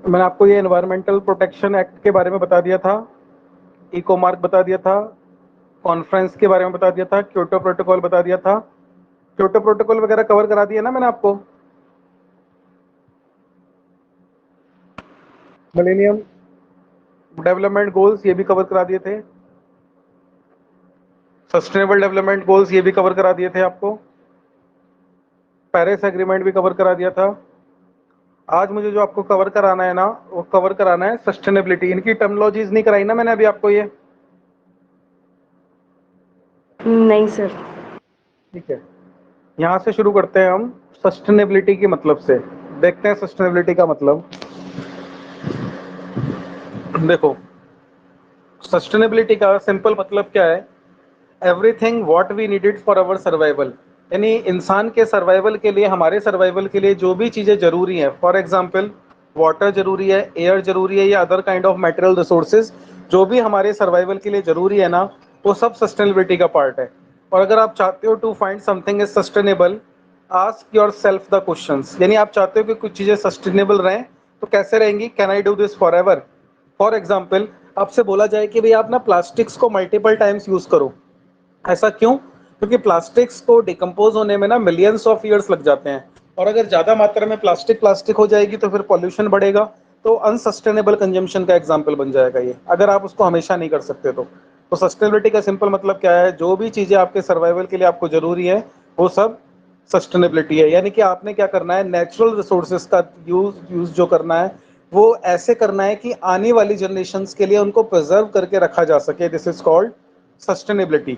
मैंने आपको ये एनवायरमेंटल प्रोटेक्शन एक्ट के बारे में बता दिया था, इको मार्क बता दिया था, कॉन्फ्रेंस के बारे में बता दिया था, क्योटो प्रोटोकॉल बता दिया था। क्योटो प्रोटोकॉल वगैरह कवर करा दिया ना मैंने आपको। मिलेनियम डेवलपमेंट गोल्स ये भी कवर करा दिए थे। सस्टेनेबल डेवलपमेंट गोल्स ये भी कवर करा दिए थे आपको। पेरिस एग्रीमेंट भी कवर करा दिया था। आज मुझे जो आपको कवर कराना है ना, वो कवर कराना है सस्टेनेबिलिटी। इनकी टर्मिनोलॉजीज नहीं कराई ना मैंने अभी आपको ये। नहीं सर। ठीक है, यहाँ से शुरू करते हैं हम सस्टेनेबिलिटी के मतलब से। देखते हैं सस्टेनेबिलिटी का मतलब। देखो, सस्टेनेबिलिटी का सिंपल मतलब क्या है? Everything what we needed for our survival, यानी इंसान के सर्वाइवल के लिए, हमारे सर्वाइवल के लिए जो भी चीज़ें जरूरी हैं। फॉर एग्जांपल वाटर जरूरी है, एयर जरूरी है, या other kind of material resources जो भी हमारे सर्वाइवल के लिए जरूरी है ना, वो सब सस्टेनेबिलिटी का पार्ट है। और अगर आप चाहते हो to find something is sustainable, ask yourself the questions. यानी आप चाहते हो कि कुछ चीज़ें सस्टेनेबल रहें, तो कैसे रहेंगी? Can I do this for ever? For example आपसे बोला जाए कि भाई आप ना प्लास्टिक्स को मल्टीपल टाइम्स यूज करो। ऐसा क्यों? क्योंकि प्लास्टिक्स को डिकम्पोज होने में ना मिलियंस ऑफ ईयर्स लग जाते हैं, और अगर ज्यादा मात्रा में प्लास्टिक प्लास्टिक हो जाएगी तो फिर पॉल्यूशन बढ़ेगा। तो अनसस्टेनेबल कंजम्पशन का एग्जाम्पल बन जाएगा ये, अगर आप उसको हमेशा नहीं कर सकते तो सस्टेनेबिलिटी का सिंपल मतलब क्या है? जो भी चीजें आपके सर्वाइवल के लिए आपको जरूरी है, वो सब सस्टेनेबिलिटी है। यानी कि आपने क्या करना है, नेचुरल रिसोर्सेज का यूज जो करना है, वो ऐसे करना है कि आने वाली जनरेशंस के लिए उनको प्रिजर्व करके रखा जा सके। This is called sustainability.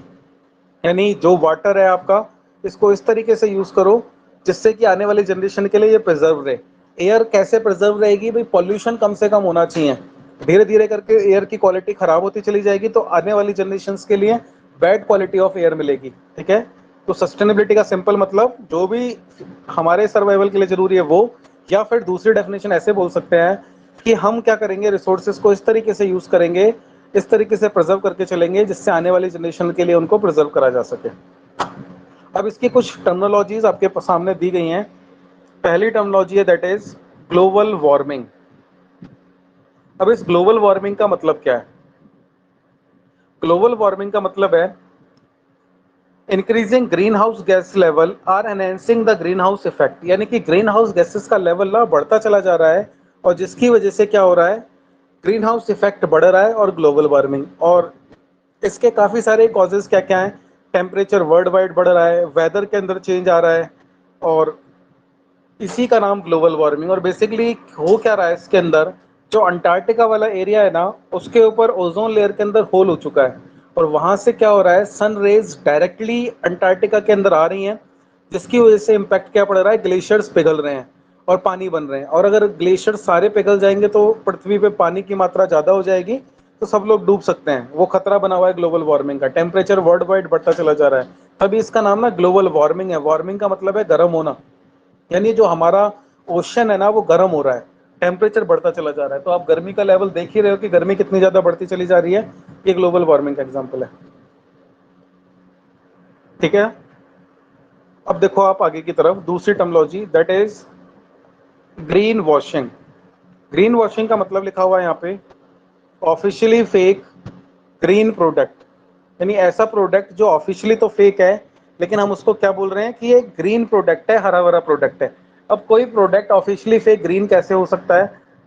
यानी जो वाटर है आपका, इसको इस तरीके से यूज करो जिससे कि आने वाली जनरेशन के लिए ये प्रिजर्व रहे। एयर कैसे प्रिजर्व रहेगी भाई? पॉल्यूशन कम से कम होना चाहिए। धीरे धीरे करके एयर की क्वालिटी खराब होती चली जाएगी, तो आने वाली जनरेशन के लिए बैड क्वालिटी ऑफ एयर मिलेगी। ठीक है, तो सस्टेनेबिलिटी का सिंपल मतलब जो भी हमारे सर्वाइवल के लिए जरूरी है वो, या फिर दूसरी डेफिनेशन ऐसे बोल सकते हैं कि हम क्या करेंगे, रिसोर्सेज को इस तरीके से यूज करेंगे, इस तरीके से प्रिजर्व करके चलेंगे जिससे आने वाली जनरेशन के लिए उनको प्रिजर्व करा जा सके। अब इसकी कुछ टर्मिनोलॉजीज आपके सामने दी गई हैं। पहली टर्मिनोलॉजी है दैट इज ग्लोबल वार्मिंग। अब इस ग्लोबल वार्मिंग का मतलब क्या है? ग्लोबल वार्मिंग का मतलब है increasing greenhouse gas level or enhancing the greenhouse effect. यानी कि ग्रीन हाउस गैसेस का लेवल ना बढ़ता चला जा रहा है, और जिसकी वजह से क्या हो रहा है, ग्रीन हाउस इफेक्ट बढ़ रहा है और ग्लोबल वार्मिंग। और इसके काफ़ी सारे कॉजेज क्या क्या हैं? टेम्परेचर वर्ल्ड वाइड बढ़ रहा है, वेदर के अंदर चेंज आ रहा है, और इसी का नाम ग्लोबल वार्मिंग। और बेसिकली हो क्या रहा है इसके अंदर, जो अंटार्कटिका वाला एरिया है ना, उसके ऊपर ओजोन लेयर के अंदर होल हो चुका है, और वहां से क्या हो रहा है, सन रेज डायरेक्टली अंटार्कटिका के अंदर आ रही हैं, जिसकी वजह से इम्पैक्ट क्या पड़ रहा है, ग्लेशियर्स पिघल रहे हैं और पानी बन रहे हैं। और अगर ग्लेशियर सारे पिघल जाएंगे तो पृथ्वी पे पानी की मात्रा ज़्यादा हो जाएगी, तो सब लोग डूब सकते हैं। वो खतरा बना हुआ है ग्लोबल वार्मिंग का। टेम्परेचर वर्ल्ड वाइड बढ़ता चला जा रहा है, तभी इसका नाम ना ग्लोबल वार्मिंग है। वार्मिंग का मतलब है गर्म होना, यानी जो हमारा ओशन है ना, वो गर्म हो रहा है, टेम्परेचर बढ़ता चला जा रहा है। तो आप गर्मी का लेवल देख ही रहे हो कि गर्मी कितनी ज़्यादा बढ़ती चली जा रही है। ये ग्लोबल वार्मिंग का एग्जाम्पल है। ठीक है, अब देखो आप आगे की तरफ, दूसरी terminology that is green washing. Green washing का मतलब लिखा हुआ है यहाँ पे, ऑफिशियली फेक ग्रीन प्रोडक्ट। यानी ऐसा प्रोडक्ट जो ऑफिशियली तो फेक है, लेकिन हम उसको क्या बोल रहे हैं कि ये ग्रीन प्रोडक्ट है, हरा भरा प्रोडक्ट है। अब कोई प्रोडक्ट ऑफिशियली फेक ग्रीन कैसे हो सकता है?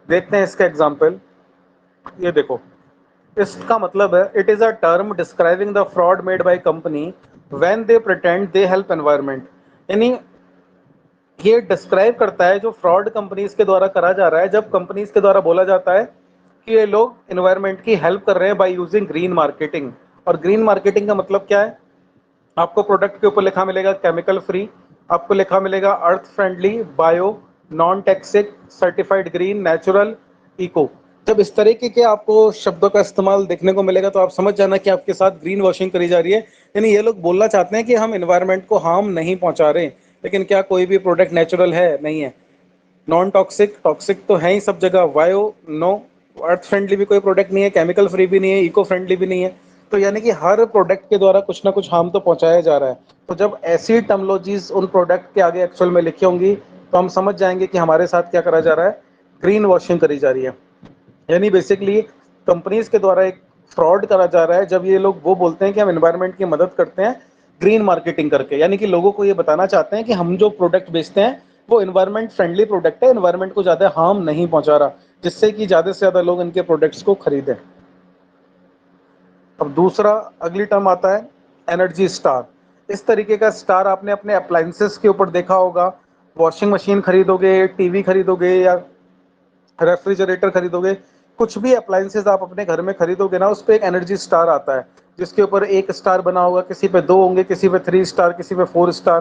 देखते हैं इसका एग्जाम्पल। ये देखो, इसका मतलब है it is a term describing the fraud made by company when they pretend they help environment. यानी ये डिस्क्राइब करता है जो फ्रॉड कंपनीज के द्वारा करा जा रहा है, जब कंपनीज के द्वारा बोला जाता है कि ये लोग एनवायरनमेंट की हेल्प कर रहे हैं बाय यूजिंग ग्रीन मार्केटिंग। और ग्रीन मार्केटिंग का मतलब क्या है? आपको प्रोडक्ट के ऊपर लिखा मिलेगा केमिकल फ्री, आपको लिखा मिलेगा earth friendly, bio, non toxic, certified green, natural, eco. जब इस तरीके के आपको शब्दों का इस्तेमाल देखने को मिलेगा, तो आप समझ जाना कि आपके साथ ग्रीन वॉशिंग करी जा रही है। यानी ये लोग बोलना चाहते हैं कि हम एनवायरनमेंट को हार्म नहीं पहुंचा रहे, लेकिन क्या कोई भी प्रोडक्ट नेचुरल है? नहीं है। नॉन टॉक्सिक, टॉक्सिक तो है ही सब जगह, बायो नो, अर्थ फ्रेंडली भी कोई प्रोडक्ट नहीं है, केमिकल फ्री भी नहीं है, इको फ्रेंडली भी नहीं है। तो यानी कि हर प्रोडक्ट के द्वारा कुछ ना कुछ हार्म तो पहुंचाया जा रहा है। तो जब ऐसी टर्मिनोलॉजीज उन प्रोडक्ट के आगे एक्चुअल में लिखी होंगी, तो हम समझ जाएंगे कि हमारे साथ क्या करा जा रहा है, ग्रीन वॉशिंग करी जा रही है। यानी बेसिकली कंपनीज के द्वारा एक फ्रॉड करा जा रहा है जब ये लोग वो बोलते हैं कि हम एनवायरनमेंट की मदद करते हैं ग्रीन मार्केटिंग करके, यानी कि लोगों को ये बताना चाहते हैं कि हम जो प्रोडक्ट बेचते हैं वो एनवायरनमेंट फ्रेंडली प्रोडक्ट है, एनवायरनमेंट को ज़्यादा हार्म नहीं पहुंचा रहा, जिससे कि ज़्यादा से ज़्यादा लोग इनके प्रोडक्ट्स को खरीदें। अब दूसरा अगली टर्म आता है एनर्जी स्टार। इस तरीके का स्टार आपने अपने अप्लायंसेस के ऊपर देखा होगा। वॉशिंग मशीन खरीदोगे, टीवी खरीदोगे या रेफ्रिजरेटर खरीदोगे, कुछ भी अप्लायंसेस आप अपने घर में खरीदोगे ना, उस पे एक एनर्जी स्टार आता है जिसके ऊपर 1 स्टार बना होगा, किसी पे 2 होंगे, किसी पे 3 स्टार, किसी पे 4 स्टार,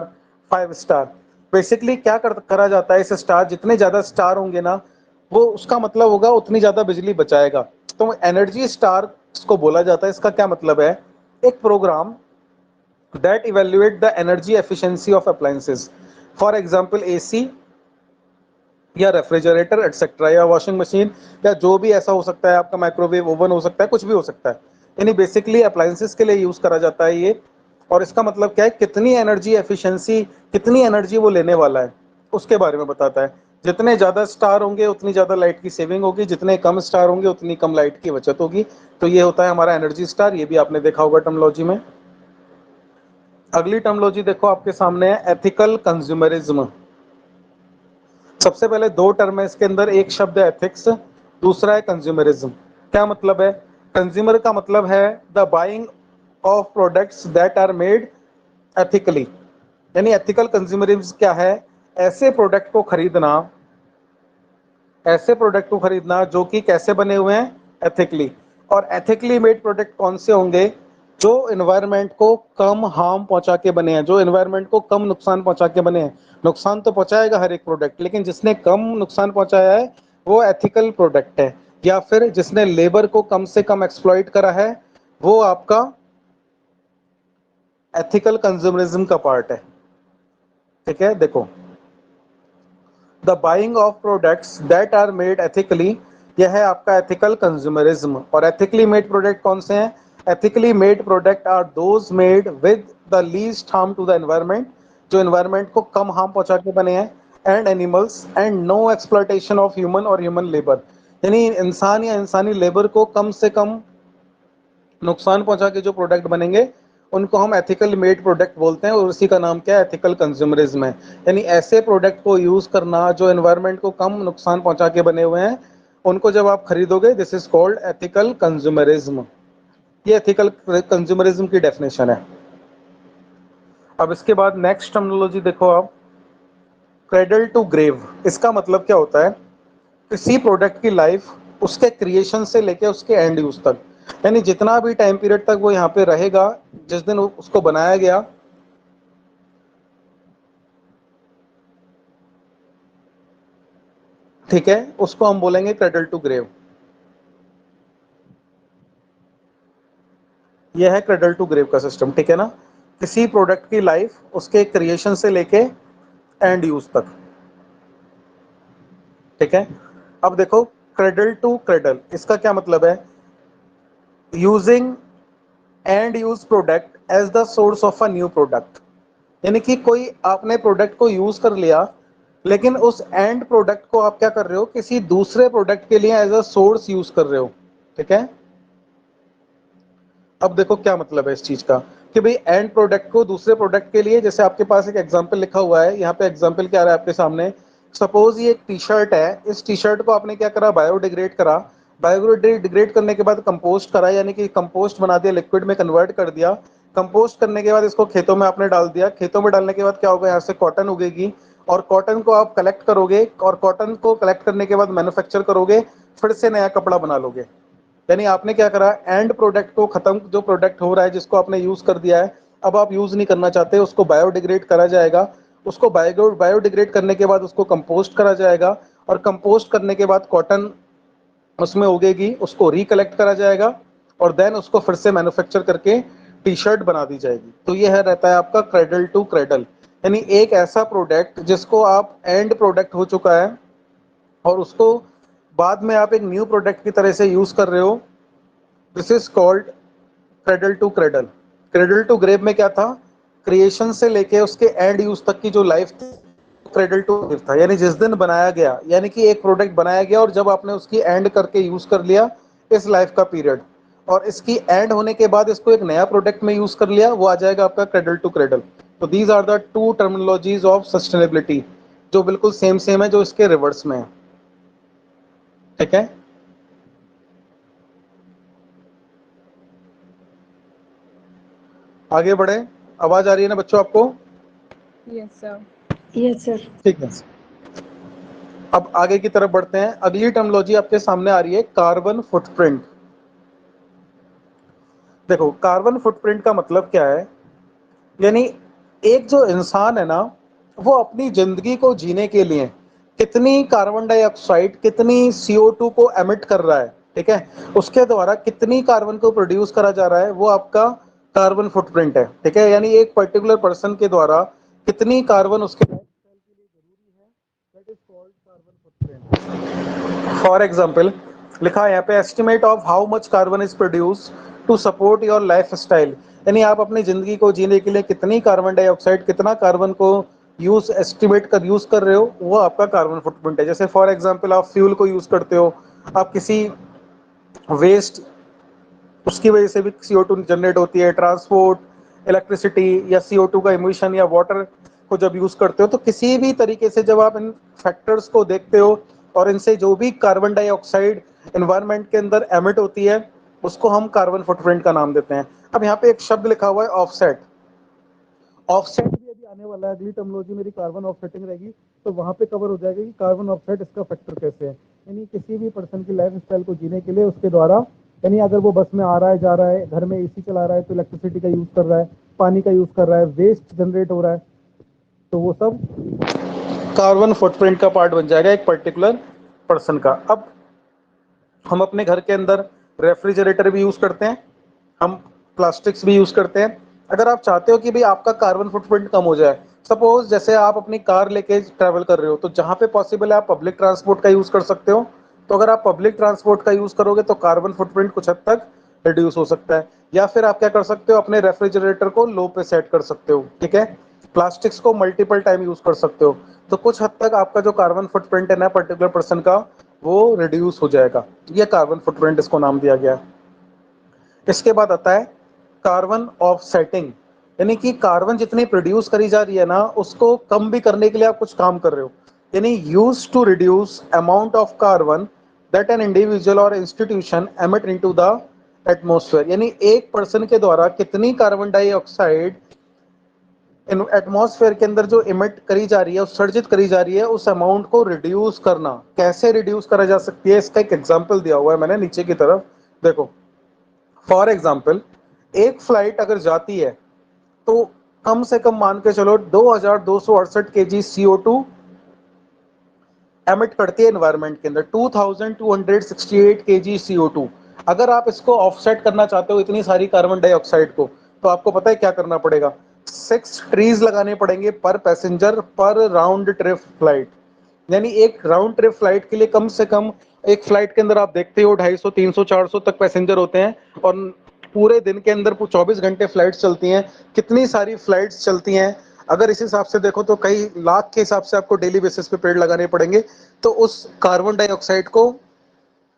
5 स्टार। बेसिकली क्या करा जाता है, इस स्टार जितने ज़्यादा स्टार होंगे ना, वो उसका मतलब होगा उतनी ज़्यादा बिजली बचाएगा। तो एनर्जी स्टार इसको बोला जाता है। इसका क्या मतलब है, एक program that evaluate the energy efficiency of appliances, for example AC या रेफ्रिजरेटर एटसेट्रा, या वॉशिंग मशीन, या जो भी ऐसा हो सकता है, आपका माइक्रोवेव ओवन हो सकता है, कुछ भी हो सकता है। यानी बेसिकली अप्लायंसेस के लिए यूज करा जाता है ये। और इसका मतलब क्या है, कितनी एनर्जी एफिशिएंसी, कितनी एनर्जी वो लेने वाला है, उसके बारे में बताता है। जितने ज़्यादा स्टार होंगे उतनी ज़्यादा लाइट की सेविंग होगी, जितने कम स्टार होंगे उतनी कम लाइट की बचत होगी। तो ये होता है हमारा एनर्जी स्टार, ये भी आपने देखा होगा टर्मोलॉजी में। अगली टर्मोलॉजी देखो आपके सामने है एथिकल कंज्यूमरिज्म। सबसे पहले 2 टर्म है इसके अंदर, एक शब्द है एथिक्स, दूसरा है कंज्यूमरिज्म। क्या मतलब है, कंज्यूमर का मतलब है the buying of products that are made ethically. यानी एथिकल कंज्यूमरिज्म क्या है, ऐसे प्रोडक्ट को खरीदना, ऐसे प्रोडक्ट को खरीदना जो कि कैसे बने हुए हैं, एथिकली। और एथिकली मेड प्रोडक्ट कौन से होंगे, जो एनवायरनमेंट को कम हार्म पहुंचा के बने हैं, जो एनवायरनमेंट को कम नुकसान पहुंचा के बने हैं। नुकसान तो पहुंचाएगा हर एक प्रोडक्ट, लेकिन जिसने कम नुकसान पहुंचाया है वो एथिकल प्रोडक्ट है। या फिर जिसने लेबर को कम से कम एक्सप्लॉइट करा है, वो आपका एथिकल कंज्यूमरिज्म का पार्ट है। ठीक है, देखो the buying of products that are made ethically, यह है आपका एथिकल कंज्यूमरिज्म। और एथिकली मेड प्रोडक्ट कौन से हैं, ethically made product are those made with the least harm to the environment, जो एनवायरनमेंट को कम हार्म पहुंचा के बने हैं, and animals, and no exploitation of human और ह्यूमन लेबर। यानी इंसान या इंसानी लेबर को कम से कम नुकसान पहुंचा के जो प्रोडक्ट बनेंगे उनको हम एथिकल मेड प्रोडक्ट बोलते हैं, और उसी का नाम क्या है, एथिकल कंज्यूमरिज्म है। यानी ऐसे प्रोडक्ट को यूज करना जो एनवायरनमेंट को कम नुकसान पहुंचा के बने हुए हैं, उनको जब आप खरीदोगे, this is called ethical consumerism. ये एथिकल कंज्यूमरिज्म की डेफिनेशन है। अब इसके बाद नेक्स्ट टर्मिनोलॉजी देखो आप, क्रेडल टू ग्रेव। इसका मतलब क्या होता है, किसी प्रोडक्ट की लाइफ उसके क्रिएशन से लेके उसके एंड यूज तक, यानी जितना भी टाइम पीरियड तक वो यहाँ पे रहेगा, जिस दिन उसको बनाया गया, ठीक है, उसको हम बोलेंगे क्रेडल टू ग्रेव। यह है क्रेडल टू ग्रेव का सिस्टम, ठीक है ना। किसी प्रोडक्ट की लाइफ उसके क्रिएशन से लेके एंड यूज तक, ठीक है। अब देखो क्रेडल टू क्रेडल, इसका क्या मतलब है, using end use product as the source of a new product. यानी कि कोई आपने प्रोडक्ट को यूज कर लिया, लेकिन उस एंड प्रोडक्ट को आप क्या कर रहे हो, किसी दूसरे प्रोडक्ट के लिए एज अ सोर्स यूज कर रहे हो, ठीक है। अब देखो क्या मतलब है इस चीज का, कि भाई एंड प्रोडक्ट को दूसरे प्रोडक्ट के लिए, जैसे आपके पास एक एग्जांपल लिखा हुआ है, यहाँ पे एग्जांपल क्या आ रहा है आपके सामने। सपोज ये एक टी शर्ट है, इस टी शर्ट को आपने क्या करा, बायोडिग्रेड करा। बायोडिग्रेड करने के बाद कंपोस्ट करा, यानी कि कंपोस्ट बना दिया, लिक्विड में कन्वर्ट कर दिया। कंपोस्ट करने के बाद इसको खेतों में आपने डाल दिया, खेतों में डालने के बाद क्या होगा, यहाँ से कॉटन उगेगी, और कॉटन को आप कलेक्ट करोगे, और कॉटन को कलेक्ट करने के बाद मैन्युफैक्चर करोगे, फिर से नया कपड़ा बना लोगे। यानी आपने क्या करा, एंड प्रोडक्ट को खत्म, जो प्रोडक्ट हो रहा है जिसको आपने यूज कर दिया है, अब आप यूज नहीं करना चाहते, उसको बायोडिग्रेड करा जाएगा। उसको बायोडिग्रेड करने के बाद उसको कंपोस्ट करा जाएगा, और कंपोस्ट करने के बाद कॉटन उसमें उगेगी, उसको रिकलेक्ट करा जाएगा, और देन उसको फिर से मैन्युफैक्चर करके टी शर्ट बना दी जाएगी। तो यह रहता है आपका क्रेडल टू क्रेडल। यानी एक ऐसा प्रोडक्ट जिसको आप एंड प्रोडक्ट हो चुका है, और उसको बाद में आप एक न्यू प्रोडक्ट की तरह से यूज कर रहे हो, this is called cradle to cradle. Cradle to grave में क्या था, क्रिएशन से लेके उसके एंड यूज तक की जो लाइफ थी, क्रेडल टू था, यानी जिस दिन बनाया गया, यानी कि एक प्रोडक्ट बनाया गया और जब आपने उसकी एंड करके यूज कर लिया इस लाइफ का पीरियड, और इसकी एंड होने के बाद इसको एक नया प्रोडक्ट में यूज कर लिया, वो आ जाएगा आपका क्रेडल टू क्रेडल। तो these are the two terminologies of sustainability, जो बिल्कुल सेम है, जो इसके रिवर्स में है। ठीक है, आगे बढ़े। आवाज आ रही है ना बच्चों आपको? Yes sir. Yes sir. ठीक है, अब आगे की तरफ बढ़ते हैं। अगली टर्मिनोलॉजी आपके सामने आ रही है कार्बन फुटप्रिंट। देखो, कार्बन फुटप्रिंट का मतलब क्या है, यानी एक जो इंसान है ना, वो अपनी जिंदगी को जीने के लिए कितनी कार्बन डाइऑक्साइड, कितनी CO2 को एमिट कर रहा है, ठीक है, उसके द्वारा कितनी कार्बन को प्रोड्यूस करा जा रहा है, वो आपका कार्बन फुटप्रिंट है। ठीक है, यानी एक पर्टिकुलर पर्सन के द्वारा कितनी कार्बन उसके लाइफस्टाइल के लिए जरूरी है, that is called carbon footprint. For example लिखा है यहाँ पे, estimate of how much carbon is produce to support your lifestyle, यानी आप अपनी जिंदगी को जीने के लिए कितनी कार्बन डाइऑक्साइड, कितना कार्बन को यूज कर रहे हो, वो आपका कार्बन फुटप्रिंट है। जैसे फॉर एग्जांपल आप फ्यूल को यूज करते हो, आप किसी वेस्ट, उसकी वजह से भी CO2 जनरेट होती है, ट्रांसपोर्ट, इलेक्ट्रिसिटी या CO2 का इमिशन, या वाटर को जब यूज करते हो, तो किसी भी तरीके से जब आप इन फैक्टर्स को देखते हो और इनसे जो भी कार्बन डाइऑक्साइड एनवायरनमेंट के अंदर एमिट होती है, उसको हम कार्बन फुटप्रिंट का नाम देते हैं। अब यहाँ पे एक शब्द लिखा हुआ है ऑफसेट। ऑफसेट भी अभी आने वाला है, अगली टर्मिनोलॉजी मेरी कार्बन ऑफसेटिंग रहेगी, तो वहां पे कवर हो जाएगा कि कार्बन ऑफसेट इसका फैक्टर कैसे है। यानी किसी भी पर्सन की लाइफ स्टाइल को जीने के लिए उसके द्वारा, यानी अगर वो बस में आ रहा है, जा रहा है, घर में AC चला रहा है तो इलेक्ट्रिसिटी का यूज कर रहा है, पानी का यूज कर रहा है, वेस्ट जनरेट हो रहा है, तो वो सब कार्बन फुटप्रिंट का पार्ट बन जाएगा एक पर्टिकुलर पर्सन का। अब हम अपने घर के अंदर रेफ्रिजरेटर भी यूज करते हैं, हम प्लास्टिक्स भी यूज करते हैं। अगर आप चाहते हो कि भाई आपका कार्बन फुटप्रिंट कम हो जाए, सपोज जैसे आप अपनी कार लेके ट्रैवल कर रहे हो, तो जहां पे पॉसिबल है आप पब्लिक ट्रांसपोर्ट का यूज कर सकते हो। तो अगर आप पब्लिक ट्रांसपोर्ट का यूज करोगे तो कार्बन फुटप्रिंट कुछ हद तक रिड्यूस हो सकता है। या फिर आप क्या कर सकते हो, अपने रेफ्रिजरेटर को लो पे सेट कर सकते हो। ठीक है, प्लास्टिक्स को मल्टीपल टाइम यूज कर सकते हो, तो कुछ हद तक आपका जो कार्बन फुटप्रिंट है ना पर्टिकुलर पर्सन का, वो रिड्यूस हो जाएगा। ये कार्बन फुटप्रिंट इसको नाम दिया गया है। इसके बाद आता है कार्बन ऑफसेटिंग, यानी कि कार्बन जितनी प्रोड्यूस करी जा रही है ना, उसको कम भी करने के लिए आप कुछ काम कर रहे हो। यानी use to reduce amount of carbon that an individual और institution emit into the atmosphere, यानी एक पर्सन के द्वारा कितनी कार्बन डाइऑक्साइड एटमॉस्फेयर के अंदर जो इमिट करी जा रही है, उत्सर्जित करी जा रही है, उस अमाउंट को रिड्यूस करना। कैसे रिड्यूस करा जा सकती है, इसका एक एग्जांपल दिया हुआ है मैंने नीचे की तरफ, देखो। फॉर एग्जाम्पल एक फ्लाइट अगर जाती है तो कम से कम मान के चलो 2268 kg CO2 एमिट करती है एनवायरनमेंट के अंदर, 2268 kg CO2। अगर आप इसको ऑफसेट करना चाहते हो इतनी सारी कार्बन डाइऑक्साइड को, तो आपको पता है क्या करना पड़ेगा, 6 ट्रीज लगाने पड़ेंगे पर पैसेंजर पर राउंड ट्रिप फ्लाइट। यानी एक राउंड ट्रिप फ्लाइट के लिए कम से कम, एक फ्लाइट के अंदर आप देखते हो 250, 300, 400 तक पैसेंजर होते हैं, और पूरे दिन के अंदर 24 घंटे फ्लाइट्स चलती हैं। कितनी सारी फ्लाइट्स चलती हैं, अगर इस हिसाब से देखो तो कई लाख के हिसाब से आपको डेली बेसिस पे पेड़ लगाने पड़ेंगे। तो उस कार्बन डाइऑक्साइड को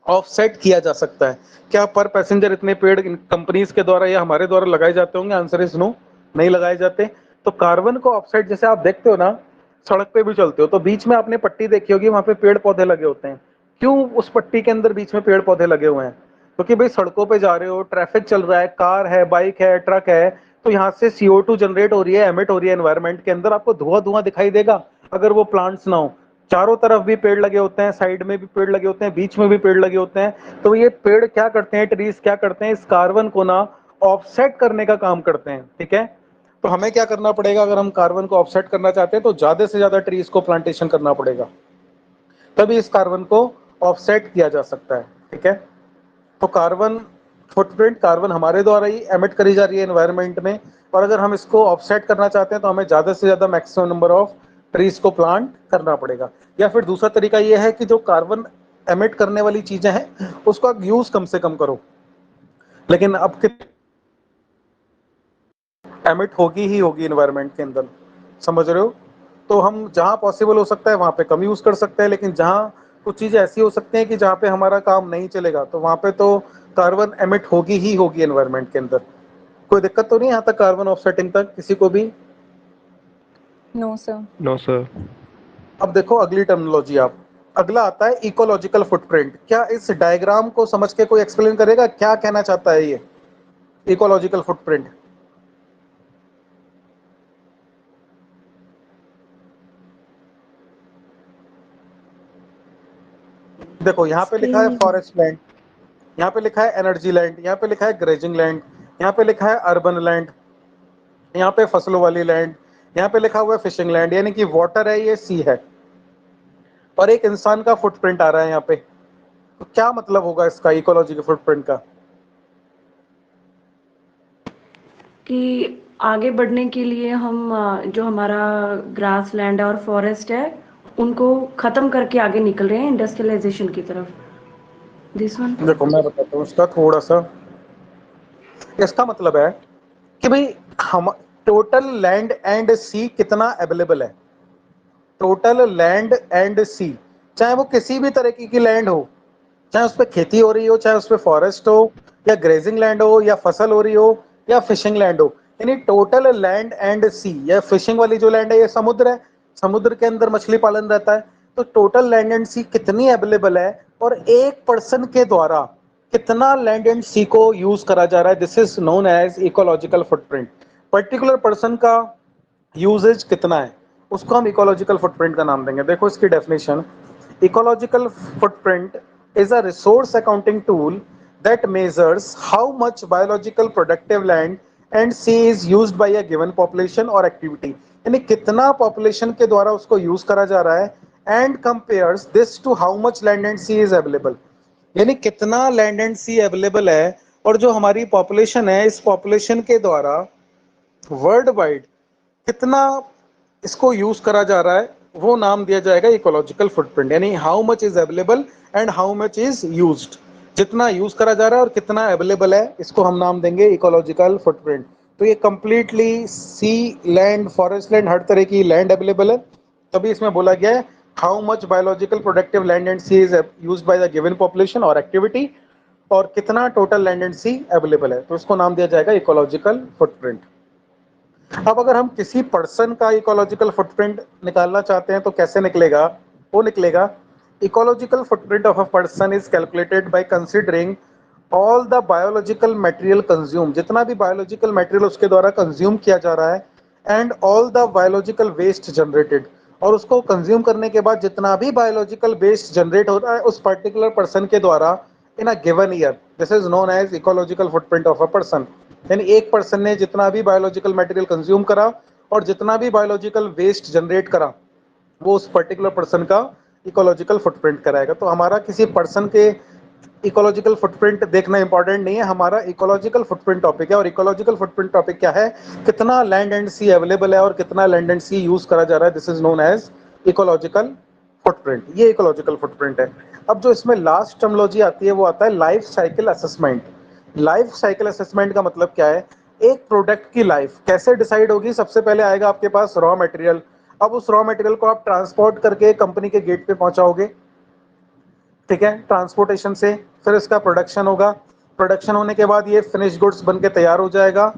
ऑफसेट किया जा सकता है। क्या पर पैसेंजर इतने पेड़ कंपनीज के द्वारा या हमारे द्वारा लगाए जाते होंगे? आंसर इज नो, नहीं लगाए जाते। तो कार्बन को ऑफसेट, जैसे आप देखते हो ना, सड़क पे भी चलते हो तो बीच में आपने पट्टी देखी होगी, वहां पे पेड़ पौधे लगे होते हैं। क्यों उस पट्टी के अंदर बीच में पेड़ पौधे लगे हुए हैं? क्योंकि भाई सड़कों पे जा रहे हो, ट्रैफिक चल रहा है, कार है, बाइक है, ट्रक है, तो यहाँ से CO2 जनरेट हो रही है, एमिट हो रही है एनवायरनमेंट के अंदर, आपको धुआं धुआं दिखाई देगा अगर वो प्लांट्स ना हो। चारों तरफ भी पेड़ लगे होते हैं, साइड में भी पेड़ लगे होते हैं, बीच में भी पेड़ लगे होते हैं। तो ये पेड़ क्या करते हैं, ट्रीज क्या करते हैं, इस कार्बन को ना ऑफसेट करने का काम करते हैं। ठीक है, तो हमें क्या करना पड़ेगा, अगर हम कार्बन को ऑफसेट करना चाहते हैं तो ज्यादा से ज्यादा ट्रीज को प्लांटेशन करना पड़ेगा, तभी इस कार्बन को ऑफसेट किया जा सकता है। ठीक है, तो कार्बन फुटप्रिंट, कार्बन हमारे द्वारा ही एमिट करी जा रही है एनवायरनमेंट में, और अगर हम इसको ऑफसेट करना चाहते हैं तो हमें ज्यादा से ज्यादा मैक्सिमम नंबर ऑफ ट्रीज को प्लांट करना पड़ेगा। या फिर दूसरा तरीका यह है कि जो कार्बन एमिट करने वाली चीजें हैं उसको आप यूज कम से कम करो, लेकिन अब एमिट होगी ही होगी एनवायरनमेंट के अंदर, समझ रहे हो? तो हम जहाँ पॉसिबल हो सकता है वहाँ पे कम यूज़ कर सकते हैं, लेकिन जहाँ कुछ चीज़ें ऐसी हो सकती हैं कि जहाँ पे हमारा काम नहीं चलेगा, तो वहाँ पे तो कार्बन एमिट होगी ही होगी एनवायरनमेंट के अंदर। कोई दिक्कत तो नहीं यहाँ तक कार्बन ऑफसेटिंग तक किसी को भी? No, sir. No sir. अब देखो अगली टर्मिनोलॉजी आप, अगला आता है इकोलॉजिकल फुटप्रिंट। क्या इस डायग्राम को समझ के कोई एक्सप्लेन करेगा क्या कहना चाहता है ये इकोलॉजिकल फुटप्रिंट? देखो यहाँ पे लिखा है स्क्रीन फॉरेस्ट लैंड, यहाँ पे लिखा है एनर्जी लैंड, यहाँ पे लिखा है ग्रेजिंग लैंड, यहाँ पे लिखा है अर्बन लैंड, यहाँ पे फसलों वाली लैंड, यहाँ पे लिखा हुआ है फिशिंग लैंड, यानी कि वाटर है, ये सी है, और एक इंसान का फुटप्रिंट आ रहा है यहाँ पे। तो क्या मतलब होगा इसका इकोलॉजी के फुटप्रिंट का? कि आगे बढ़ने के लिए हम जो हमारा ग्रास लैंड और फॉरेस्ट है उनको खत्म करके आगे निकल रहे हैं इंडस्ट्रियलाइजेशन की तरफ। This one. देखो मैं बताता हूँ इसका थोड़ा सा। इसका मतलब है कि भाई हम टोटल लैंड एंड सी कितना अवेलेबल है, टोटल लैंड एंड सी, चाहे वो किसी भी तरीके की लैंड हो, चाहे उस पर खेती हो रही हो, चाहे उस पर फॉरेस्ट हो, या ग्रेजिंग लैंड हो, या फसल हो रही हो, या फिशिंग लैंड हो, यानी टोटल लैंड एंड सी। या फिशिंग वाली जो लैंड है ये समुद्र है, समुद्र के अंदर मछली पालन रहता है, तो टोटल लैंड एंड सी कितनी अवेलेबल है और एक पर्सन के द्वारा कितना लैंड एंड सी को यूज करा जा रहा है, this is known as ecological footprint. Particular person का यूजेज कितना है उसको हम इकोलॉजिकल फुटप्रिंट का नाम देंगे। देखो इसकी definition, ecological footprint is a resource accounting tool that measures how much biological productive land and sea is used by a given population or activity, यानी कितना पॉपुलेशन के द्वारा उसको यूज करा जा रहा है, and compares this to how much land and sea is available, यानी कितना लैंड एंड सी अवेलेबल है और जो हमारी पॉपुलेशन है इस पॉपुलेशन के द्वारा वर्ल्ड वाइड कितना इसको यूज करा जा रहा है, वो नाम दिया जाएगा इकोलॉजिकल फुटप्रिंट। यानी how much is available and how much is used, जितना यूज करा जा रहा है और कितना अवेलेबल है, इसको हम नाम देंगे इकोलॉजिकल फुटप्रिंट। तो ये कंप्लीटली सी, लैंड, फॉरेस्ट लैंड, हर तरह की लैंड अवेलेबल है, तभी इसमें बोला गया है how much biological productive land and sea is used by the given population और एक्टिविटी, और कितना total land and sea available है, तो इसको नाम दिया जाएगा इकोलॉजिकल फुटप्रिंट। अब अगर हम किसी पर्सन का इकोलॉजिकल फुटप्रिंट निकालना चाहते हैं तो कैसे निकलेगा? वो निकलेगा, ecological footprint of a person is calculated by considering all the biological material consume, जितना भी बायोलॉजिकल मटेरियल उसके द्वारा कंज्यूम किया जा रहा है, and all the biological waste generated, और उसको कंज्यूम करने के बाद जितना भी बायोलॉजिकल वेस्ट जनरेट हो रहा है उस पर्टिकुलर पर्सन के द्वारा in a given year, this is known as ecological footprint of a person. यानी एक पर्सन ने जितना भी बायोलॉजिकल मटेरियल कंज्यूम करा और जितना भी बायोलॉजिकल वेस्ट जनरेट करा वो उस पर्टिकुलर पर्सन का इकोलॉजिकल फुटप्रिंट कराएगा। तो हमारा किसी पर्सन के इकोलॉजिकल फुटप्रिंट देखना इंपॉर्टेंट नहीं है, हमारा इकोलॉजिकल फुटप्रिंट टॉपिक है। और इकोलॉजिकल फुटप्रिंट टॉपिक क्या है? कितना लैंड एंड सी अवेलेबल है और कितना लैंड एंड सी यूज करा जा रहा है, this is known as ecological footprint. ये इकोलॉजिकल फुटप्रिंट है। अब जो इसमें लास्ट टर्मिनोलॉजी आती है वो आता है life cycle assessment. Life cycle assessment का मतलब क्या है? एक प्रोडक्ट की लाइफ कैसे डिसाइड होगी? सबसे पहले आएगा आपके पास रॉ मटेरियल। अब उस रॉ मटेरियल को आप ट्रांसपोर्ट करके कंपनी के गेट पे पहुंचाओगे, ठीक है, ट्रांसपोर्टेशन से फिर इसका प्रोडक्शन होगा। प्रोडक्शन होने के बाद ये फिनिश गुड्स बन के तैयार हो जाएगा।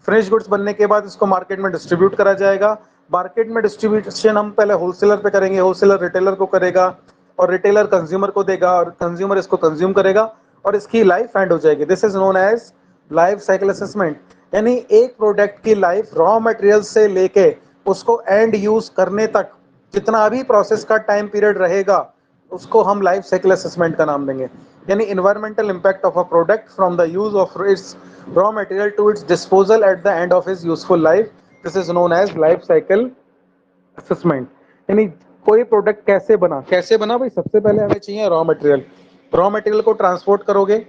फिनिश गुड्स बनने के बाद इसको मार्केट में डिस्ट्रीब्यूट करा जाएगा। मार्केट में डिस्ट्रीब्यूशन हम पहले होलसेलर पे करेंगे, होलसेलर रिटेलर को करेगा और रिटेलर कंज्यूमर को देगा और कंज्यूमर इसको कंज्यूम करेगा और इसकी लाइफ एंड हो जाएगी। This is known as life cycle assessment. यानी एक प्रोडक्ट की लाइफ रॉ मटेरियल से लेके उसको एंड यूज करने तक जितना भी प्रोसेस का टाइम पीरियड रहेगा उसको हम लाइफ साइकिल असेसमेंट का नाम देंगे। यानी environmental impact of a product from the use of its raw material to its disposal at the end of is useful life, this is known as life cycle assessment. यानी कोई product कैसे बना भाई? सबसे पहले हमें चाहिए रॉ मटेरियल। रॉ मटेरियल को ट्रांसपोर्ट करोगे,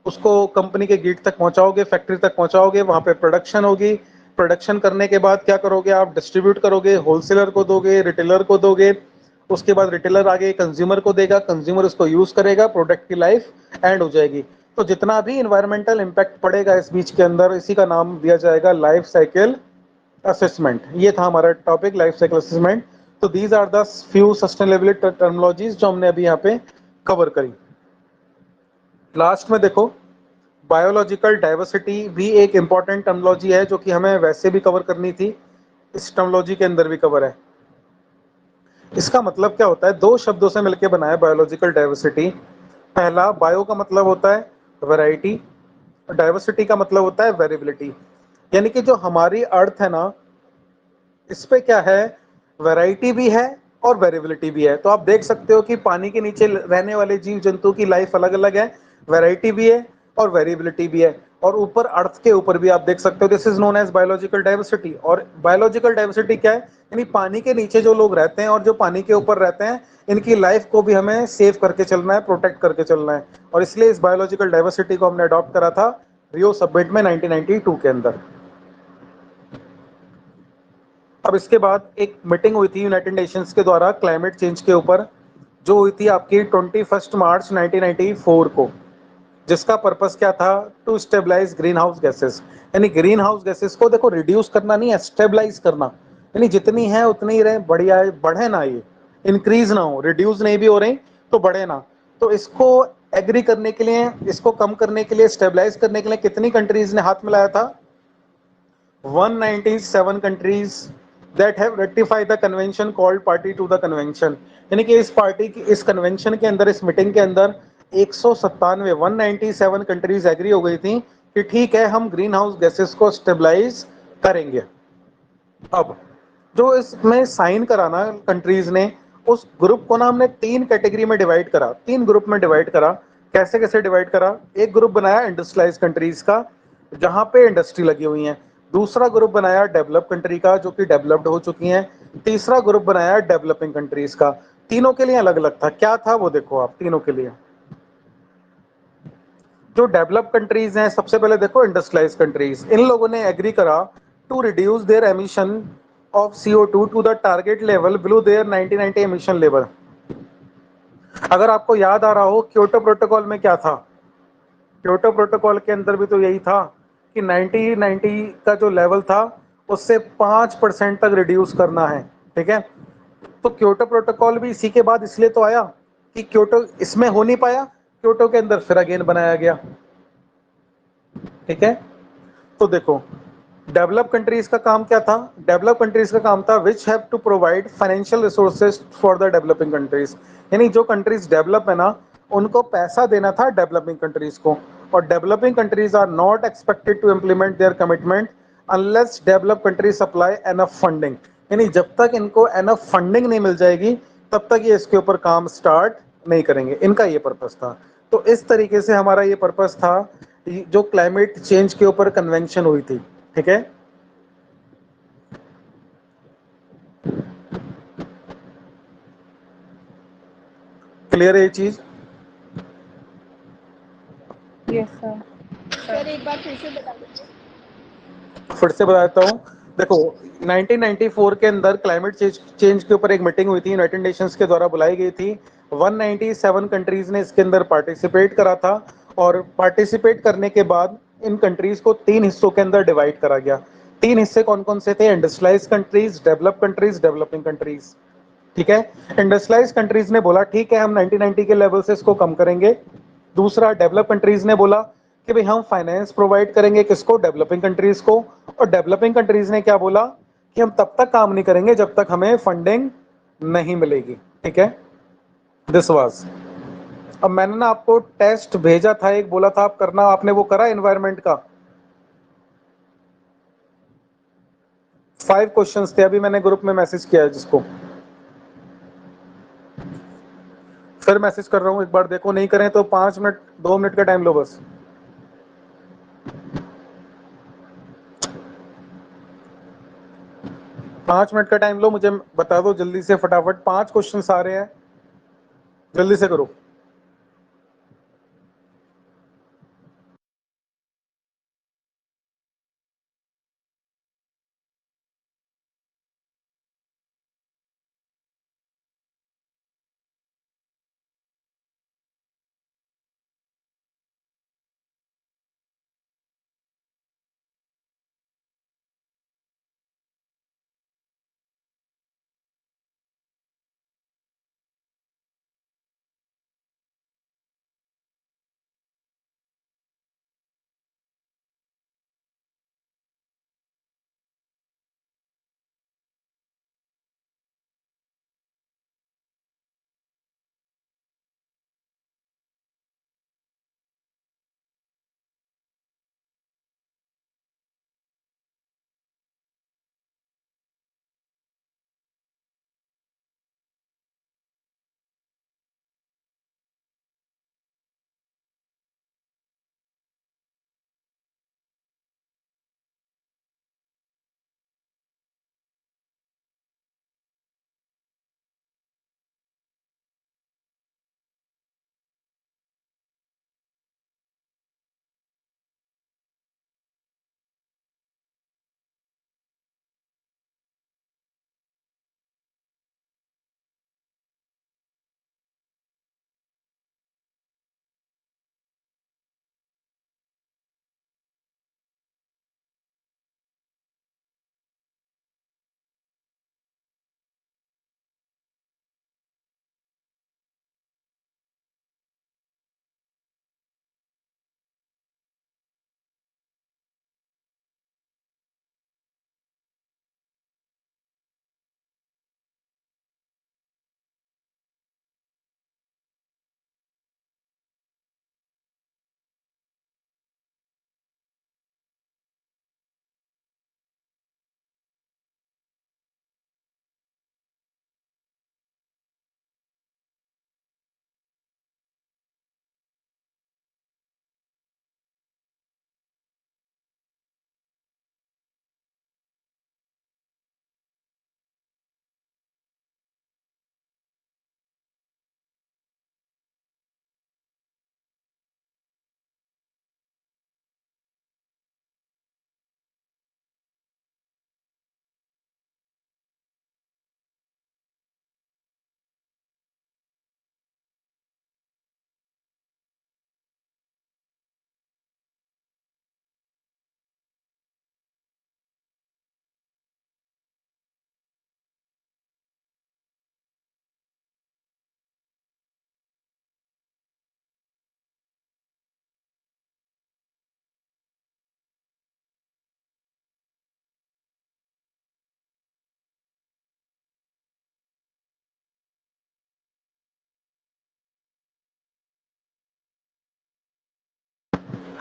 उसको कंपनी के गेट तक पहुंचाओगे, फैक्ट्री तक पहुंचाओगे, वहां पे प्रोडक्शन होगी। प्रोडक्शन करने के बाद क्या करोगे? आप डिस्ट्रीब्यूट करोगे, होलसेलर को दोगे, रिटेलर को दोगे, उसके बाद रिटेलर आगे कंज्यूमर को देगा, कंज्यूमर उसको यूज करेगा, प्रोडक्ट की लाइफ एंड हो जाएगी। तो जितना भी इन्वायरमेंटल इम्पैक्ट पड़ेगा इस बीच के अंदर, इसी का नाम दिया जाएगा लाइफ साइकिल असेसमेंट, ये था हमारा टॉपिक लाइफ साइकिल असेसमेंट। तो these are the few sustainability terminologies जो हमने अभी यहाँ पे कवर करी। लास्ट में देखो, बायोलॉजिकल डाइवर्सिटी भी एक इंपॉर्टेंट टर्मिनोलॉजी है जो कि हमें वैसे भी कवर करनी थी, इस टर्मिनोलॉजी के अंदर भी कवर है। इसका मतलब क्या होता है, दो शब्दों से मिलकर बना है बायोलॉजिकल डाइवर्सिटी। पहला, बायो का मतलब होता है वैरायटी, डाइवर्सिटी का मतलब होता है वेरिएबिलिटी। यानी कि जो हमारी अर्थ है ना, इस पे क्या है, वैरायटी भी है और वेरिएबिलिटी भी है। तो आप देख सकते हो कि पानी के नीचे रहने वाले जीव जंतु की लाइफ अलग अलग है, वैरायटी भी है और वेरिएबिलिटी भी है। और ऊपर अर्थ के ऊपर भी आप देख सकते हो, this is known as biological diversity. और बायोलॉजिकल डाइवर्सिटी क्या है, यानी पानी के नीचे जो लोग रहते हैं और जो पानी के ऊपर रहते हैं, इनकी लाइफ को भी हमें सेव करके चलना है, प्रोटेक्ट करके चलना है। और इसलिए इस बायोलॉजिकल डाइवर्सिटी को हमने अडॉप्ट करा था रियो सब्मिट में 1992 के अंदर। अब इसके बाद एक मीटिंग हुई थी यूनाइटेड नेशंस के द्वारा क्लाइमेट चेंज के ऊपर, जो हुई थी आपकी 21 मार्च 1994 को, जिसका पर्पस क्या था, to stabilise greenhouse gases. यानी ग्रीन हाउस गैसेस को देखो रिड्यूस करना नहीं है, स्टेबलाइज करना। यानी जितनी है उतनी ही रहे, बढ़िया है, बढ़े ना, ये इंक्रीज ना हो, रिड्यूस नहीं भी हो रही तो बढ़े ना। तो इसको एग्री करने के लिए, इसको कम करने के लिए, स्टेबलाइज करने के लिए कितनी कंट्रीज ने हाथ मिलाया था, 197 countries that have ratified the convention called party to the convention। यानी कि इस पार्टी की, इस कन्वेंशन के अंदर, इस मीटिंग के अंदर 197 कंट्रीज एग्री हो गई थी कि ठीक है, हम ग्रीन हाउस गैसेस को स्टेबलाइज करेंगे। अब जो इसमें साइन कराना कंट्रीज ने, उस ग्रुप को ना हमने तीन कैटेगरी में डिवाइड करा, तीन ग्रुप में डिवाइड करा। कैसे कैसे डिवाइड करा, एक ग्रुप बनाया इंडस्ट्रियलाइज कंट्रीज का, जहां पे इंडस्ट्री लगी हुई है। दूसरा ग्रुप बनाया डेवलप कंट्री का, जो कि डेवलप्ड हो चुकी हैं। तीसरा ग्रुप बनाया डेवलपिंग कंट्रीज का। तीनों के लिए अलग अलग था, क्या था वो देखो आप, तीनों के लिए। जो डेवलप कंट्रीज हैं, सबसे पहले देखो इंडस्ट्रियलाइज कंट्रीज, इन लोगों ने एग्री करा to reduce their emission of CO2 to the target level below their 1990 emission level. अगर आपको याद आ रहा हो, क्योटो प्रोटोकॉल में क्या था, क्योटो प्रोटोकॉल के अंदर भी तो यही था कि 1990 का जो लेवल था उससे 5% तक रिड्यूस करना है। ठीक है, तो क्योटो प्रोटोकॉल भी इसी के बाद इसलिए तो आया कि क्योटो इसमें हो नहीं पाया, क्योटो के अंदर फिर अगेन बनाया गया। ठीक है, तो देखो डेवलप कंट्रीज का काम क्या था, डेवलप कंट्रीज का काम था which have to provide financial resources for the developing countries. यानी जो कंट्रीज डेवलप है ना, उनको पैसा देना था डेवलपिंग कंट्रीज को। और developing countries are not expected to implement their commitment unless develop countries supply enough funding. यानी जब तक इनको एनफ फंडिंग नहीं मिल जाएगी, तब तक ये इसके ऊपर काम स्टार्ट नहीं करेंगे। इनका ये पर्पस था। तो इस तरीके से हमारा ये पर्पस था, जो क्लाइमेट चेंज के ऊपर कन्वेंशन हुई थी। ठीक है, क्लियर है ये चीज? Yes, sir. सर एक बार फिर से बता दीजिए। फिर से बता देता हूँ। देखो 1994 के अंदर क्लाइमेट चेंज के ऊपर एक मीटिंग हुई थी, यूनाइटेड नेशंस के द्वारा बुलाई गई थी। 197 कंट्रीज ने इसके अंदर पार्टिसिपेट करा था। और पार्टिसिपेट करने के बाद इन कंट्रीज को तीन हिस्सों के अंदर डिवाइड करा गया। तीन हिस्से कौन कौन से थे, industrialise countries, develop countries, developing countries. ठीक है, इंडस्ट्रियलाइज कंट्रीज ने बोला ठीक है, हम 1990 के लेवल से इसको कम करेंगे। दूसरा, डेवलप कंट्रीज ने बोला कि भाई हम फाइनेंस प्रोवाइड करेंगे, किसको, डेवलपिंग कंट्रीज को। और डेवलपिंग कंट्रीज ने क्या बोला कि हम तब तक काम नहीं करेंगे जब तक हमें फंडिंग नहीं मिलेगी। ठीक है, दिस वाज। अब मैंने ना आपको टेस्ट भेजा था, एक बोला था आप करना, आपने वो करा एनवायरमेंट का। 5 क्वेश्चंस थे, अभी मैंने ग्रुप में मैसेज किया है जिसको, फिर मैसेज कर रहा हूँ, एक बार देखो, नहीं करें तो 5 मिनट 2 मिनट का टाइम लो बस। 5 मिनट का टाइम लो, मुझे बता दो जल्दी से, फटाफट 5 क्वेश्चंस आ रहे हैं, जल्दी से करो।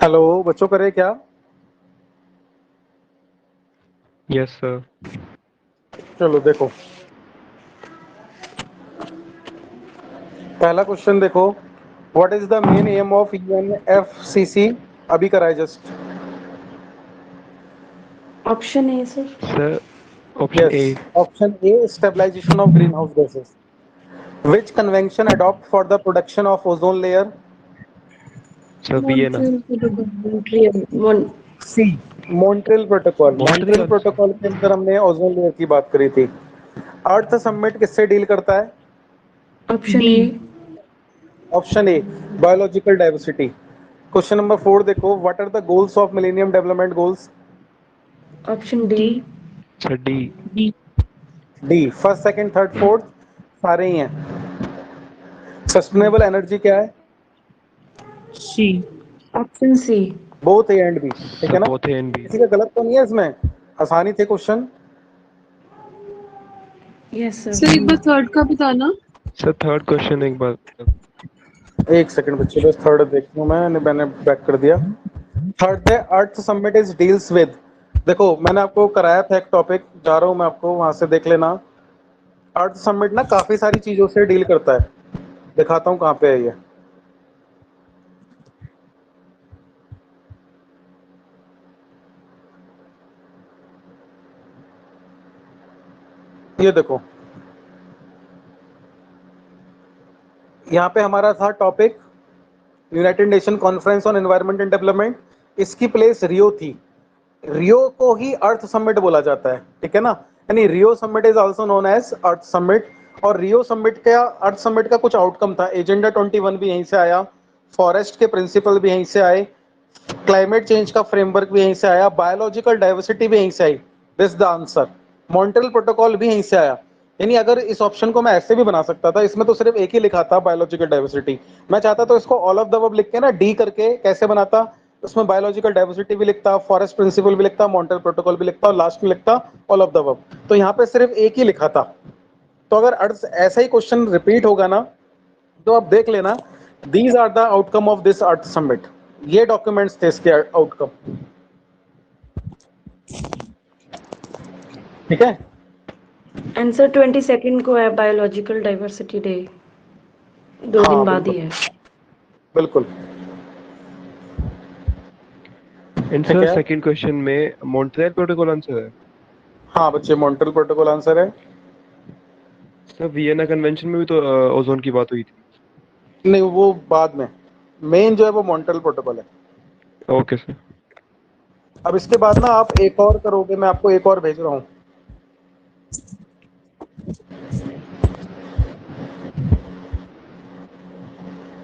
हेलो बच्चों, करे क्या? Yes sir. चलो देखो, पहला क्वेश्चन देखो, what is the main aim of UNFCCC? अभी कराए just. Option A sir. Sir option yes, A. Option A, stabilisation of greenhouse gases. Which convention adopt for the production of ozone layer? Sir Vienna. Montreal C, Montreal protocol. Montreal Montreal sir. Protocol के अंदर हमने ozone layer की बात करी थी। अर्थ summit किससे deal करता है? Option A. Option A, biological diversity. Question number 4 देखो, what are the goals of millennium development goals? Option D. Sir D. D, first second third fourth सारे ही हैं। सस्टेनेबल एनर्जी क्या है? Option C. Both A and B, ठीक sir है ना? Both A and B. किसी का गलत तो नहीं है इसमें? आसानी थे क्वेश्चन। Yes sir sir. एक बार थर्ड का बताना। सर थर्ड क्वेश्चन एक बार। एक सेकंड बच्चे, बस थर्ड देख लूं मैंने बैक कर दिया। थर्ड है, अर्थ समिट इज डील्स विद। देखो मैंने आपको कराया था एक टॉपिक, जा रहा हूं मैं आपको वहां से देख लेना। अर्थ समिट ना काफी सारी चीजों से डील करता है, दिखाता हूँ कहाँ पे है ये देखो, यहाँ पे हमारा था topic United nation conference on environment and development. इसकी प्लेस रियो थी। रियो को ही अर्थ समिट बोला जाता है, ठीक है ना? यानी Rio summit is also known as earth summit. और रियो समिट का, अर्थ समिट का कुछ आउटकम था। एजेंडा 21 भी यहीं से आया, फॉरेस्ट के प्रिंसिपल भी यहीं से आए, क्लाइमेट चेंज का फ्रेमवर्क भी यहीं से आया, बायोलॉजिकल डाइवर्सिटी भी यहीं से आई। This the answer. Montreal protocol भी यहीं से आया। यानी अगर इस ऑप्शन को मैं ऐसे भी बना सकता था, इसमें तो सिर्फ एक ही लिखा था बायोलॉजिकल डाइवर्सिटी। मैं चाहता तो इसको ऑल ऑफ द अबव लिख के ना डी करके कैसे बनाता, उसमें बायोलॉजिकल डाइवर्सिटी भी लिखता, फॉरेस्ट प्रिंसिपल भी लिखता, मॉन्ट्रियल प्रोटोकॉल भी लिखता और लास्ट में लिखता ऑल ऑफ द अबव। तो यहाँ पे सिर्फ एक ही लिखा था। तो अगर अर्थ ऐसा ही क्वेश्चन रिपीट होगा ना, तो आप देख लेना, these are the outcome of this Earth Summit. ये डॉक्यूमेंट्स थे इसके आउटकम, ठीक है? आंसर 22 को है, बायोलॉजिकल डाइवर्सिटी डे 2 दिन हाँ बाद ही बिल्कुल, है। बिल्कुल, एंड ठीक सर है। सेकंड क्वेश्चन में मॉन्ट्रियल प्रोटोकॉल आंसर है। हाँ बच्चे, मॉन्ट्रियल प्रोटोकॉल आंसर है। सर वियना कन्वेंशन में भी तो ओजोन की बात हुई थी। नहीं, वो बाद में, मेन जो है वो मॉन्ट्रियल प्रोटोकॉल है। Okay sir. अब इसके बाद ना आप एक और करोगे, मैं आपको एक और भेज रहा हूँ।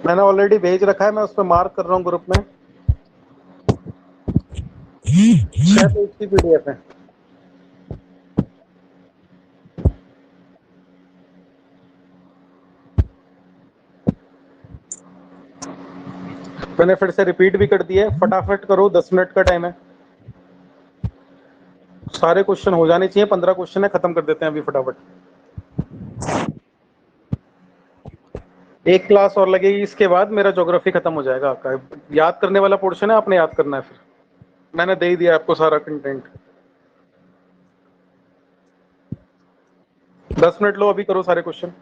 मैंने ऑलरेडी भेज रखा है, मैं उस पर मार्क कर रहा हूँ ग्रुप में। 6 पेज की पीडीएफ है। मैंने फिर से रिपीट भी कर दिया है, फटाफट करो, 10 मिनट का टाइम है। सारे क्वेश्चन हो जाने चाहिए, 15 क्वेश्चन है, खत्म कर देते हैं अभी फटाफट। एक क्लास और लगेगी, इसके बाद मेरा ज्योग्राफी खत्म हो जाएगा आपका। याद करने वाला पोर्शन है, आपने याद करना है। फिर मैंने दे ही दिया आपको सारा कंटेंट। 10 मिनट लो, अभी करो सारे क्वेश्चन।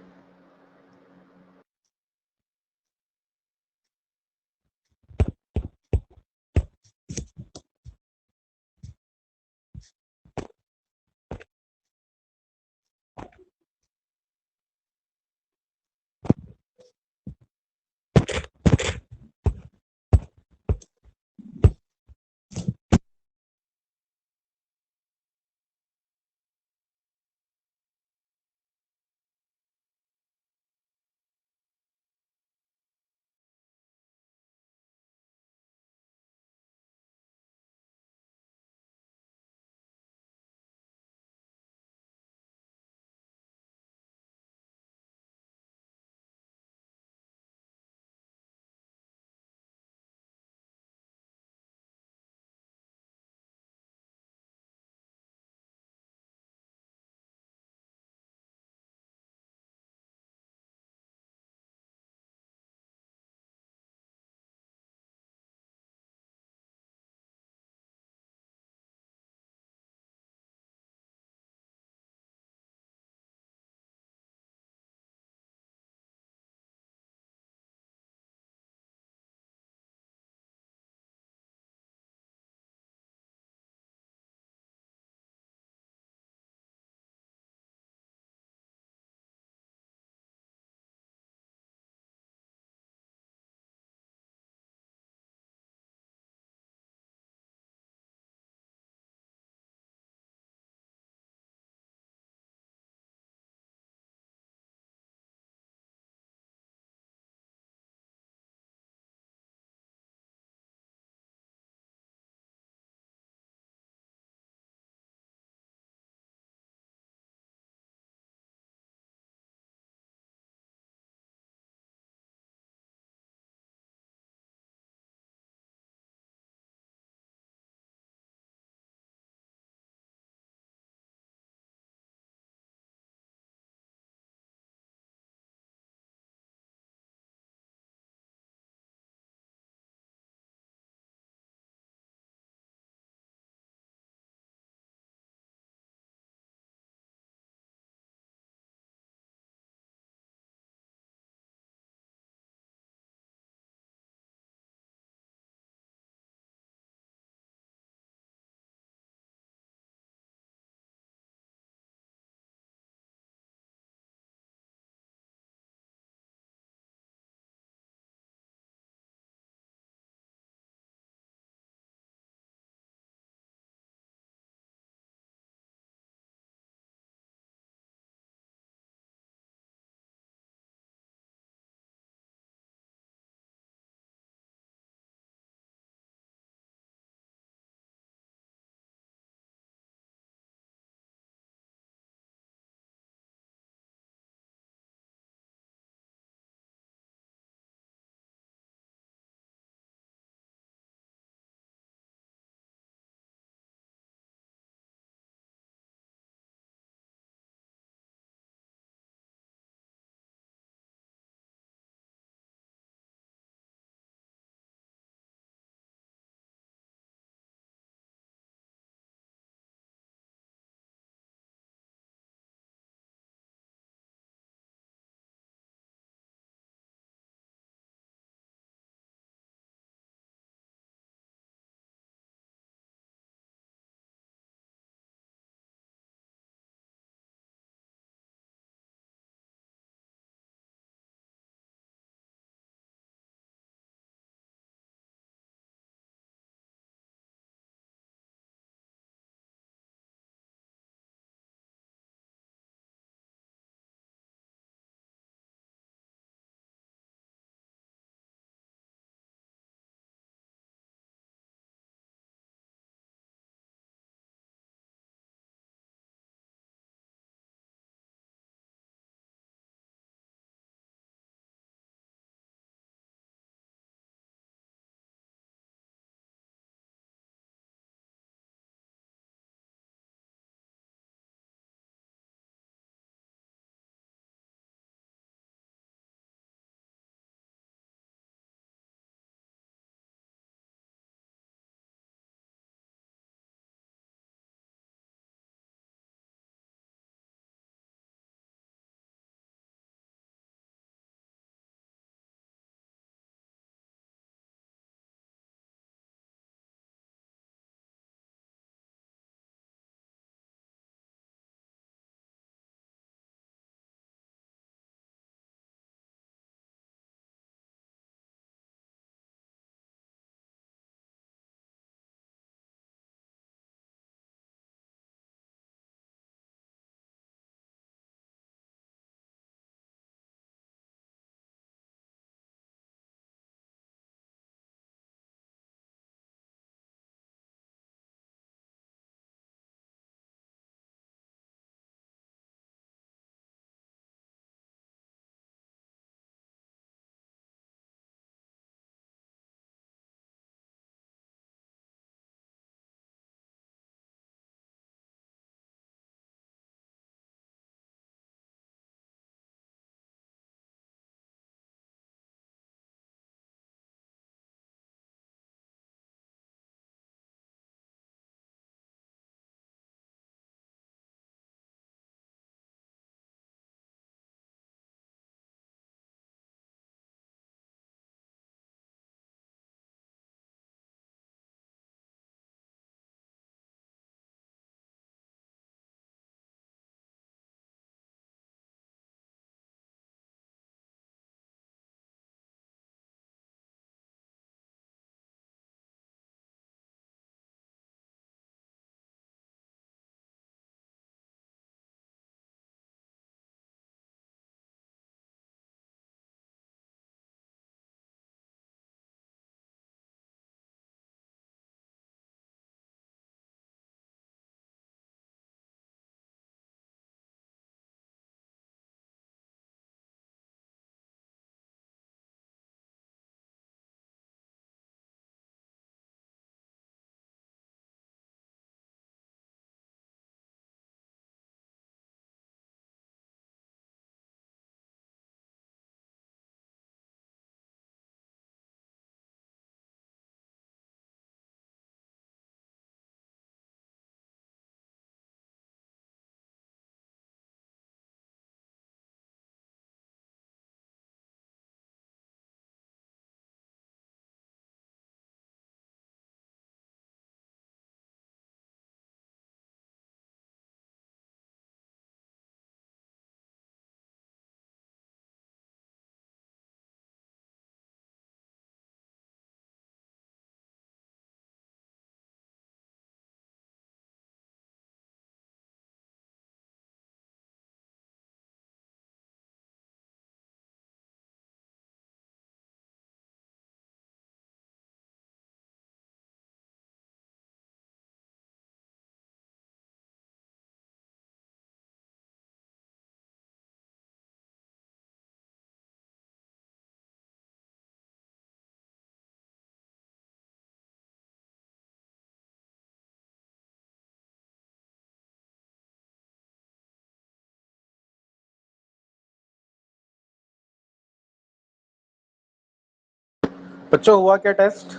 बच्चों हुआ क्या टेस्ट?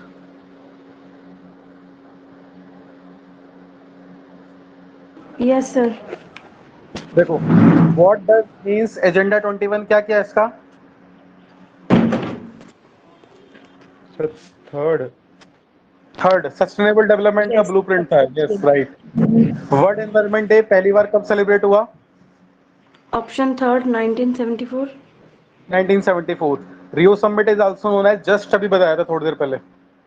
Yes sir. देखो, व्हाट डज मींस एजेंडा 21 क्या क्या है इसका? Sir third. Third sustainable development का यस। ब्लूप्रिंट था। Yes right. World environment day पहली बार कब सेलिब्रेट हुआ? Option third 1974। 1974। Rio summit is also known as, just अभी बताया था थोड़ी देर पहले,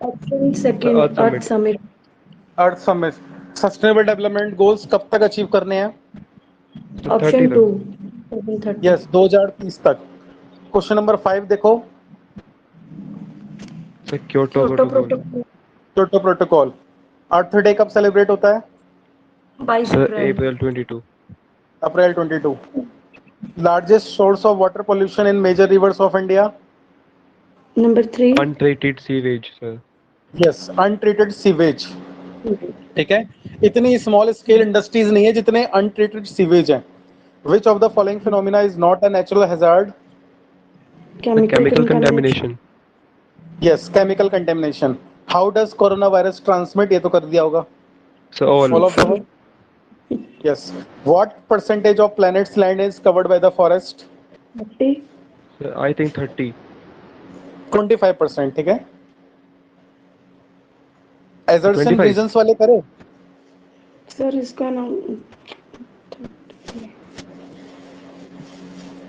option sir second earth earth summit. Summit. Earth summit. Sustainable development goals कब तक अचीव करने हैं? सर ऑप्शन 30 टू तक। 2030। यस 2030 तक। क्वेश्चन नंबर 5 देखो, sir Kyoto Kyoto protocol. Protocol Kyoto protocol. Earth day कब सेलिब्रेट होता है? 22 sir April. April 22। April 22। Largest source of water pollution in major rivers of India? Number 3। Untreated sewage sir. Yes untreated sewage. ठीक है, इतनी small scale industries नहीं है जितने untreated sewage हैं। विच of the following phenomena is not a natural hazard? Sir chemical chemical contamination. Contamination. Yes chemical contamination. How does corona virus transmit? ये तो कर दिया होगा। Sir all. All of the yes. What percentage of planets land is covered by the forest? 30। Sir I think 30। 25%। ठीक है, assertion 25। Reasons वाले करो। Sir इसका नाम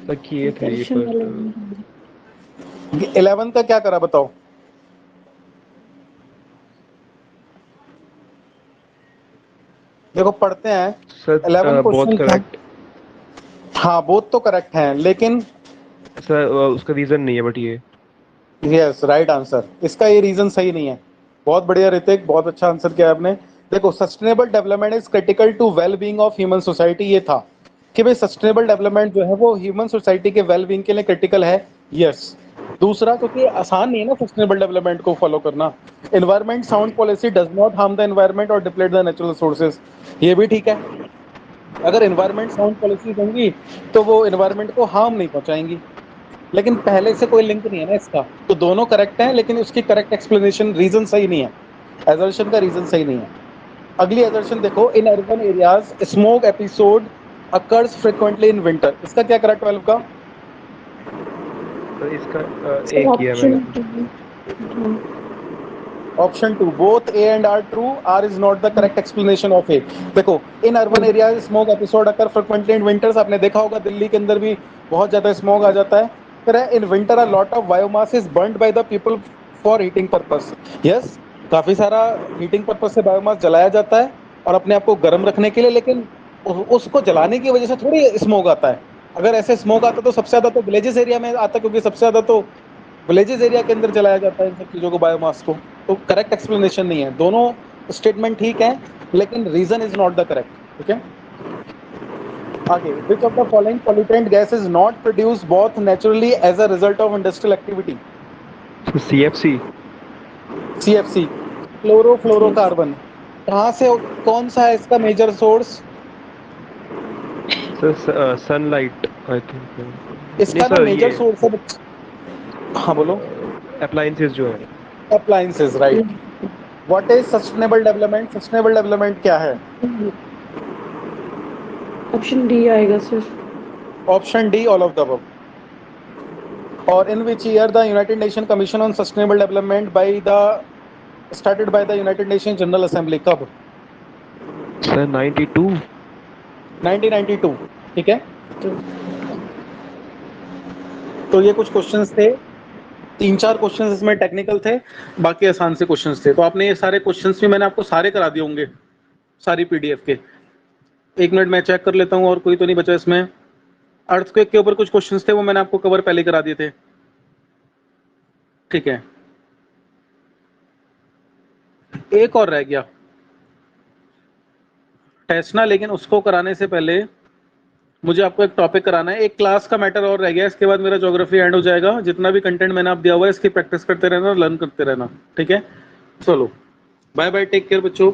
सर किए थे ये दर्शन पर वाले। 11 का क्या करा बताओ? देखो पढ़ते हैं। सर 11 बहुत क्वेश्चन था। करेक्ट। हाँ बोथ तो करेक्ट हैं, लेकिन सर उसका रीजन नहीं है बट ये। Yes right answer. इसका ये रीजन सही नहीं है। बहुत बढ़िया ऋतिक, बहुत अच्छा आंसर किया आपने। देखो sustainable development is critical to well being of human society, ये था कि भाई सस्टेनेबल डेवलपमेंट जो है वो ह्यूमन सोसाइटी के वेल बीइंग के लिए क्रिटिकल है। यस। दूसरा, क्योंकि आसान नहीं है ना सस्टेनेबल डेवलपमेंट को फॉलो करना। Environment sound policy does not harm the environment और डिप्लीट द नेचुरल रिसोर्सेज, ये भी ठीक है। अगर एनवायरमेंट साउंड पॉलिसीज होंगी तो वो एनवायरमेंट को हार्म नहीं पहुंचाएंगी, लेकिन पहले से कोई लिंक नहीं है ना इसका, तो दोनों करेक्ट हैं, लेकिन उसकी करेक्ट एक्सप्लेनेशन रीजन सही नहीं है। एजर्शन का रीजन सही नहीं है। अगली एजर्शन देखो, in urban areas smoke episode occurs frequently in winter, इसका क्या करा 12 का? सर इसका सर एक किया मैंने ऑप्शन तो। 2। Option two both A and R true, R is not the correct explanation of A. देखो in urban areas smoke episode occur frequently in winters, आपने देखा होगा दिल्ली के अंदर भी बहुत ज्यादा स्मोक आ जाता है। फिर है in winter a lot of biomass is burned by the people for heating purpose. Yes, काफी सारा हीटिंग पर्पस से बायोमास जलाया जाता है और अपने आप को गर्म रखने के लिए, लेकिन उसको जलाने की वजह से थोड़ी स्मोक आता है। अगर ऐसे स्मोक आता तो सबसे ज्यादा तो विलेजेस एरिया में आता, क्योंकि सबसे ज्यादा तो विलेजेस एरिया के अंदर जलाया जाता है इन सब चीजों को, बायोमास को। तो करेक्ट एक्सप्लेनेशन नहीं है। दोनों स्टेटमेंट ठीक है, लेकिन reason is not the correct. ठीक है, आगे, which of the following pollutant gas is not produce both naturally as a result of industrial activity? CFC. CFC, chlorofluorocarbon. कहाँ से, कौन सा है इसका major source? Sir sunlight I think. नहीं इसका ना सर मेजर ये सोर्स है। हाँ बोलो। अप्लायंसेस जो है। Appliances, right. What is sustainable development? Sustainable development क्या है? ऑप्शन डी आएगा sir. Option D all of the above. और in which year the United Nation commission on sustainable development by the started by the United Nation general assembly, कब? Sir 92। 1992। ठीक है, तो ये कुछ क्वेश्चंस थे। 3-4 क्वेश्चंस इसमें टेक्निकल थे, बाकी आसान से क्वेश्चंस थे। तो आपने ये सारे क्वेश्चंस भी मैंने आपको सारे करा दिए होंगे, सारी पीडीएफ के। एक मिनट मैं चेक कर लेता हूँ और कोई तो नहीं बचा इसमें। अर्थक्वेक के ऊपर कुछ क्वेश्चंस थे, वो मैंने आपको कवर पहले करा दिए थे। ठीक है, एक और रह गया टेस्ट ना, लेकिन उसको कराने से पहले मुझे आपको एक टॉपिक कराना है। एक क्लास का मैटर और रह गया, इसके बाद मेरा ज्योग्राफी एंड हो जाएगा। जितना भी कंटेंट मैंने आप दिया हुआ है इसकी प्रैक्टिस करते रहना, लर्न करते रहना। ठीक है, चलो बाय बाय, टेक केयर बच्चों।